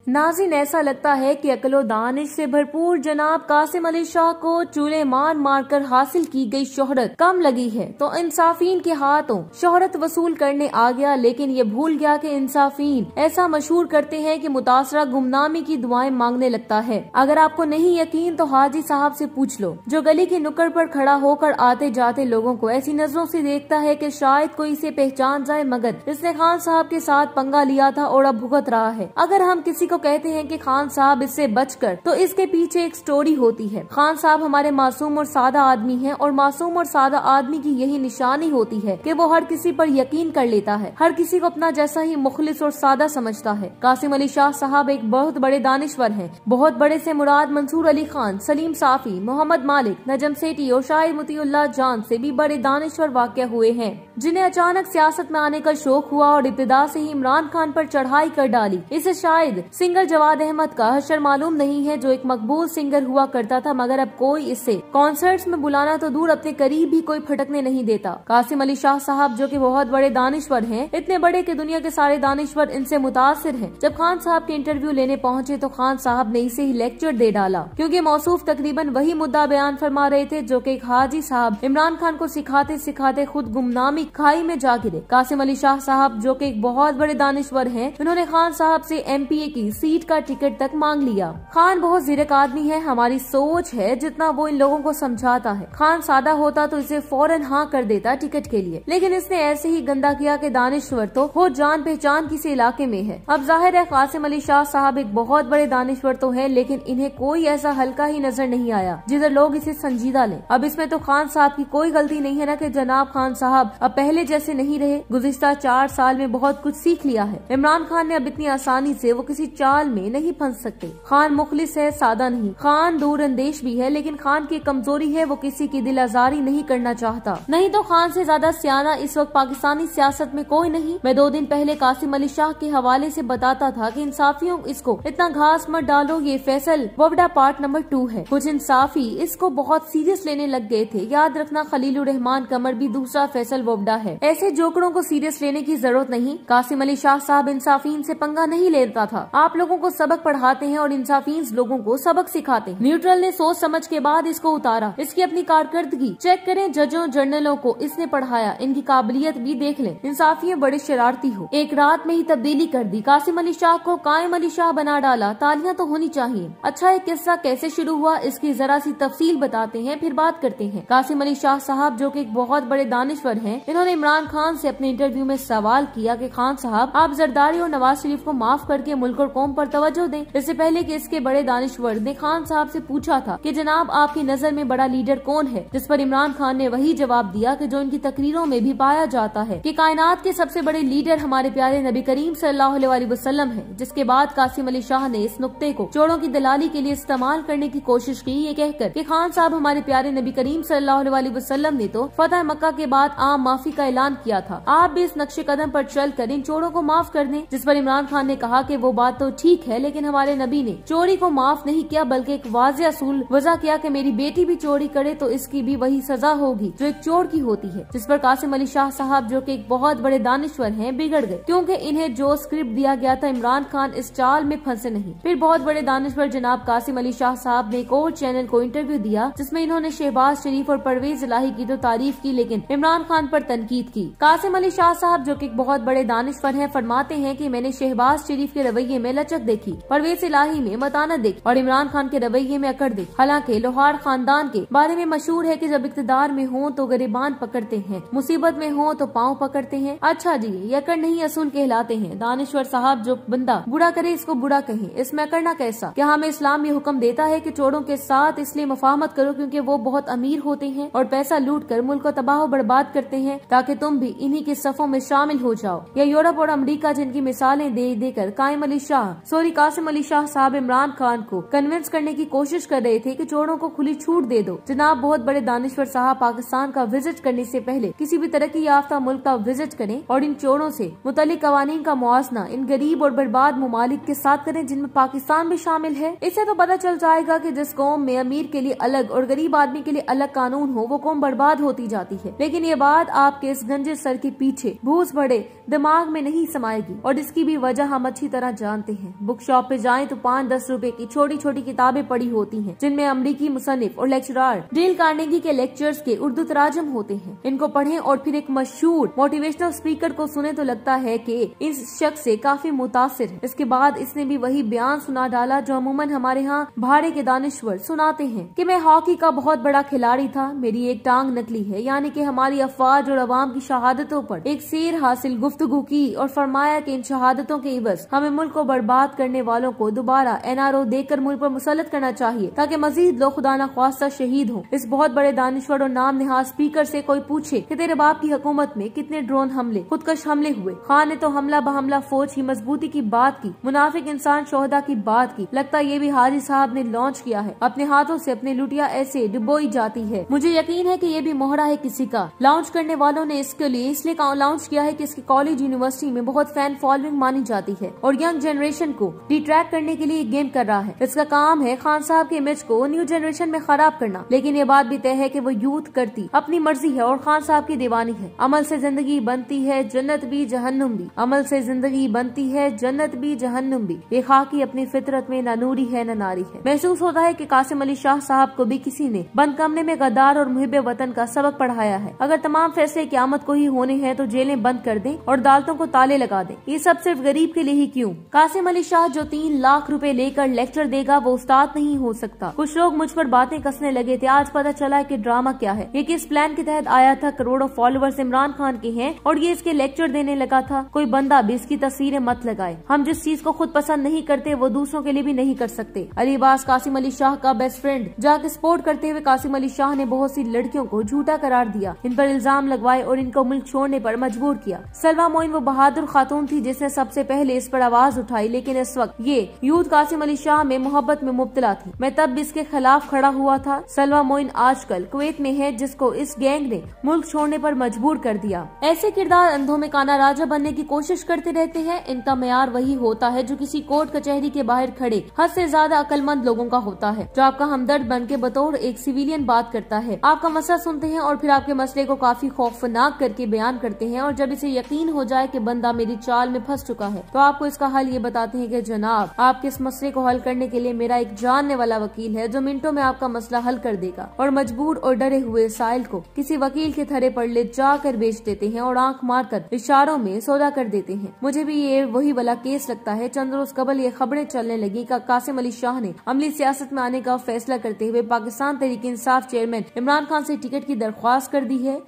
नाज़रीन, ऐसा लगता है कि अक्ल और दानिश से भरपूर जनाब कासिम अली शाह को चूल्हे मार मार कर हासिल की गई शोहरत कम लगी है तो इंसाफीन के हाथों शोहरत वसूल करने आ गया, लेकिन ये भूल गया कि इंसाफीन ऐसा मशहूर करते हैं कि मुतासरा गुमनामी की दुआएं मांगने लगता है। अगर आपको नहीं यकीन तो हाजी साहब से पूछ लो, जो गली की नुक्कड़ पर खड़ा होकर आते जाते लोगों को ऐसी नजरों से देखता है कि शायद कोई इसे पहचान जाए, मगर इसने खान साहब के साथ पंगा लिया था और अब भुगत रहा है। अगर हम किसी को कहते हैं कि खान साहब इससे बचकर, तो इसके पीछे एक स्टोरी होती है। खान साहब हमारे मासूम और सादा आदमी हैं और मासूम और सादा आदमी की यही निशानी होती है कि वो हर किसी पर यकीन कर लेता है, हर किसी को अपना जैसा ही मुखलिस और सादा समझता है। कासिम अली शाह साहब एक बहुत बड़े दानिश्वर हैं। बहुत बड़े से मुराद मंसूर अली खान, सलीम साफी, मोहम्मद मालिक, नजम सेठी और शाहिद मुतीउल्लाह जान से भी बड़े दानिश्वर वाक़या हुए हैं, जिन्हें अचानक सियासत में आने का शौक हुआ और इब्तिदा से ही इमरान खान पर चढ़ाई कर डाली। इसे शायद सिंगर जवाद अहमद का हशर मालूम नहीं है, जो एक मकबूल सिंगर हुआ करता था, मगर अब कोई इसे कॉन्सर्ट्स में बुलाना तो दूर, अपने करीब भी कोई फटकने नहीं देता। कासिम अली शाह साहब जो कि बहुत बड़े दानिश्वर हैं, इतने बड़े कि दुनिया के सारे दानिश्वर इनसे मुतासिर हैं। जब खान साहब के इंटरव्यू लेने पहुंचे तो खान साहब ने इसे ही लेक्चर दे डाला, क्योंकि मौसूफ तकरीबन वही मुद्दा बयान फरमा रहे थे जो कि एक हाजी साहब इमरान खान को सिखाते सिखाते खुद गुमनामी खाई में जा गिरे। कासिम अली शाह साहब जो कि एक बहुत बड़े दानिश्वर हैं, उन्होंने खान साहब से MPA की सीट का टिकट तक मांग लिया। खान बहुत ज़ीरक आदमी है, हमारी सोच है जितना वो इन लोगों को समझाता है। खान सादा होता तो इसे फौरन हाँ कर देता टिकट के लिए, लेकिन इसने ऐसे ही गंदा किया कि दानिश्वर तो हो जान पहचान किसी इलाके में है। अब जाहिर है कासिम अली शाह साहब एक बहुत बड़े दानिश्वर तो है, लेकिन इन्हें कोई ऐसा हल्का ही नजर नहीं आया जिधर लोग इसे संजीदा लें। अब इसमें तो खान साहब की कोई गलती नहीं है ना कि जनाब खान साहब अब पहले जैसे नहीं रहे। गुज़िश्ता 4 साल में बहुत कुछ सीख लिया है। इमरान खान ने अब इतनी आसानी से वो किसी चाल में नहीं फंस सकते। खान मुखलिस है, सादा नहीं। खान दूर अंदेश भी है, लेकिन खान की कमजोरी है वो किसी की दिल आजारी नहीं करना चाहता। नहीं तो खान से ज्यादा सियाना इस वक्त पाकिस्तानी सियासत में कोई नहीं। मैं 2 दिन पहले कासिम अली शाह के हवाले से बताता था कि इंसाफियों इसको इतना घास मत डालो, ये फैसल वफदा पार्ट नंबर 2 है। कुछ इंसाफी इसको बहुत सीरियस लेने लग गए थे। याद रखना खलीलुर रहमान कमर भी दूसरा फैसल वफदा है। ऐसे जोकड़ों को सीरियस लेने की जरूरत नहीं। कासिम अली शाह साहब इंसाफीन से पंगा नहीं लेता था। आप लोगों को सबक पढ़ाते हैं और इंसाफीन लोगों को सबक सिखाते हैं। न्यूट्रल ने सोच समझ के बाद इसको उतारा। इसकी अपनी कारकर्दगी चेक करें, जजों जर्नलों को इसने पढ़ाया, इनकी काबिलियत भी देख लें। इंसाफी बड़े शरारती हो, एक रात में ही तब्दीली कर दी। कासिम अली शाह को कायम अली शाह बना डाला। तालियां तो होनी चाहिए। अच्छा, एक किस्सा कैसे शुरू हुआ इसकी जरा सी तफसील बताते हैं, फिर बात करते हैं। कासिम अली शाह साहब जो कि एक बहुत बड़े दानिश्वर हैं, इन्होंने इमरान खान से अपने इंटरव्यू में सवाल किया कि खान साहब आप जरदारी और नवाज शरीफ को माफ करके मुल्क और कौम पर तवज्जो दें। इससे पहले कि इसके बड़े दानिश्वर ने खान साहब से पूछा था कि जनाब आपकी नजर में बड़ा लीडर कौन है, जिस पर इमरान खान ने वही जवाब दिया कि जो इनकी तकरीरों में भी पाया जाता है कि कायनात के सबसे बड़े लीडर हमारे प्यारे नबी करीम सल्लल्लाहु अलैहि वसल्लम है। जिसके बाद कासिम अली शाह ने इस नुक्ते को चोरों की दलाली के लिए इस्तेमाल करने की कोशिश की, ये कहकर कि खान साहब हमारे प्यारे नबी करीम सल्लल्लाहु अलैहि वसल्लम ने तो फतह मक्का के बाद आम माफी का ऐलान किया था, आप भी इस नक्शे कदम पर चल कर इन चोरों को माफ कर दें। जिस पर इमरान खान ने कहा कि वो बात तो ठीक है, लेकिन हमारे नबी ने चोरी को माफ नहीं किया, बल्कि एक वाज़ेह असूल वज़ा किया कि मेरी बेटी भी चोरी करे तो इसकी भी वही सजा होगी जो एक चोर की होती है। जिस पर कासिम अली शाह साहब जो कि एक बहुत बड़े दानिश्वर हैं बिगड़ गए, क्योंकि इन्हें जो स्क्रिप्ट दिया गया था इमरान खान इस चाल में फंसे नहीं। फिर बहुत बड़े दानिश्वर जनाब कासिम अली शाह साहब ने एक और चैनल को इंटरव्यू दिया, जिसमें इन्होंने शहबाज शरीफ और परवेज इलाही की तो तारीफ की, लेकिन इमरान खान पर तनकीद की। कासिम अली शाह साहब जो कि एक बहुत बड़े दानिश्वर हैं, फरमाते हैं कि मैंने शहबाज शरीफ के रवैये में लचक देखी, परवेज इलाही में मतानत देखी और इमरान खान के रवैये में अकड़ देखी। हालांकि लोहार खानदान के बारे में मशहूर है कि जब इक्तदार में हो तो गरिबान पकड़ते हैं, मुसीबत में हो तो पाँव पकड़ते हैं। अच्छा जी, ये अकड़ नहीं असूल कहलाते हैं। दानिश्वर साहब जो बंदा बुरा करे इसको बुरा कहें, इसमें अकड़ना कैसा? क्या हमें इस्लाम ये हुक्म देता है कि चोरों के साथ इसलिए मुफाहमत करो क्योंकि वो बहुत अमीर होते हैं और पैसा लूट कर मुल्क को तबाह बर्बाद करते हैं, ताकि तुम भी इन्हीं के सफों में शामिल हो जाओ? या यूरोप और अमेरिका जिनकी मिसालें दे देकर कासिम अली शाह साहब इमरान खान को कन्विंस करने की कोशिश कर रहे थे कि चोरों को खुली छूट दे दो। जनाब बहुत बड़े दानिश्वर साहब पाकिस्तान का विजिट करने से पहले किसी भी तरक्की याफ्ता मुल्क का विजिट करें और इन चोरों से मुतल्लिक कवानीन का मुआवजा इन गरीब और बर्बाद ममालिक के साथ करें जिनमें पाकिस्तान भी शामिल है। इससे तो पता चल जाएगा कि जिस कौम में अमीर के लिए अलग और गरीब आदमी के लिए अलग कानून हो वो कौम बर्बाद होती जाती है। लेकिन ये बात आप आपके इस गंजे सर के पीछे भूस बड़े दिमाग में नहीं समाएगी, और इसकी भी वजह हम अच्छी तरह जानते हैं। बुक शॉप पे जाएं तो 5-10 रुपए की छोटी छोटी किताबें पड़ी होती हैं, जिनमें अमरीकी मुसन्निफ और लेक्चरर डेल कार्नेगी के लेक्चर्स के उर्दू तराजम होते हैं। इनको पढ़ें और फिर एक मशहूर मोटिवेशनल स्पीकर को सुने तो लगता है कि इस शख्स से काफी मुतासिर है। इसके बाद इसने भी वही बयान सुना डाला जो अमूमन हमारे यहाँ भाड़े के दानिश्वर सुनाते हैं कि मैं हॉकी का बहुत बड़ा खिलाड़ी था, मेरी एक टांग नकली है। यानी कि हमारी अफवाज और अवाम की शहादतों पर एक शेर हासिल गुफ्तगू की और फरमाया कि इन शहादतों के इवज हमें मुल्क को बर्बाद करने वालों को दोबारा NRO देकर मुल्क पर मुसल्लत करना चाहिए, ताकि मजीद लोग खुदा न ख्वास्ता शहीद हों। इस बहुत बड़े दानिश्वर और नाम निहाज स्पीकर से कोई पूछे कि तेरे बाप की हुकूमत में कितने ड्रोन हमले, खुदकश हमले हुए। खान ने तो हमला बहमला फौज की मजबूती की बात की, मुनाफिक इंसान शोहदा की बात की। लगता ये भी हाजी साहब ने लॉन्च किया है। अपने हाथों से अपनी लुटिया ऐसे डुबोई जाती है। मुझे यकीन है कि ये भी मोहरा है किसी का। लॉन्च करने वालों ने इसके लिए इसलिए लॉन्च किया है कि इसकी कॉलेज यूनिवर्सिटी में बहुत फैन फॉलोइंग मानी जाती है और यंग जनरेशन को डिट्रैक्ट करने के लिए गेम कर रहा है। इसका काम है खान साहब के इमेज को न्यू जनरेशन में खराब करना। लेकिन ये बात भी तय है कि वो यूथ करती अपनी मर्जी है और खान साहब की दीवानी है। अमल से जिंदगी बनती है, जन्नत भी जहन्नुम भी। अमल से जिंदगी बनती है, जन्नत भी जहन्नुम भी। ये खाकी अपनी फितरत में न नूरी है न नारी है। महसूस होता है कि कासिम अली शाह साहब को भी किसी ने बंद कमरे में गद्दार और मुहिब वतन का सबक पढ़ाया है। अगर तमाम फैसले क़यामत को ही होने हैं तो जेलें बंद कर दें और अदालतों को ताले लगा दें। ये सब सिर्फ गरीब के लिए ही क्यों? कासिम अली शाह जो 3 लाख रुपए लेकर लेक्चर देगा वो उस्ताद नहीं हो सकता। कुछ लोग मुझ पर बातें कसने लगे थे। आज पता चला कि ड्रामा क्या है। ये किस प्लान के तहत आया था। करोड़ों फॉलोअर्स इमरान खान के हैं और ये इसके लेक्चर देने लगा था। कोई बंदा भी इसकी तस्वीरें मत लगाए। हम जिस चीज को खुद पसंद नहीं करते वो दूसरों के लिए भी नहीं कर सकते। अलीबास कासिम अली शाह का बेस्ट फ्रेंड जाके सपोर्ट करते हुए कासिम अली शाह ने बहुत सी लड़कियों को झूठा करार दिया, इन पर इल्जाम लगवाए और इनको मुल्क छोड़ने पर मजबूर किया। सलवा मोइन वो बहादुर खातून थी जिसने सबसे पहले इस पर आवाज उठाई, लेकिन इस वक्त ये यूथ कासिम अली शाह में मोहब्बत में मुब्तला थी। मैं तब भी इसके खिलाफ खड़ा हुआ था। सलवा मोइन आजकल कुवैत में है, जिसको इस गैंग ने मुल्क छोड़ने पर मजबूर कर दिया। ऐसे किरदार अंधों में काना राजा बनने की कोशिश करते रहते हैं। इनका मेयार वही होता है जो किसी कोर्ट कचहरी के बाहर खड़े हद से ज्यादा अक्लमंद लोगों का होता है, जो आपका हमदर्द बन के बतौर एक सिविलियन बात करता है। आपका मसला सुनते हैं और फिर आपके मसले को काफी खौफनाक करके बयान करते हैं, और जब इसे यकीन हो जाए कि बंदा मेरी चाल में फंस चुका है तो आपको इसका हल ये बताते हैं कि जनाब, आपके इस मसले को हल करने के लिए मेरा एक जानने वाला वकील है जो मिनटों में आपका मसला हल कर देगा। और मजबूर और डरे हुए साइल को किसी वकील के थरे पर ले जाकर बेच देते हैं और आंख मारकर इशारों में सौदा कर देते हैं। मुझे भी ये वही वाला केस लगता है। चंद रोज कबल ये खबरें चलने लगी कि कासिम अली शाह ने अमली सियासत में आने का फैसला करते हुए पाकिस्तान तहरीक इंसाफ चेयरमैन इमरान खान से टिकट की दरख्वास्त कर दी है।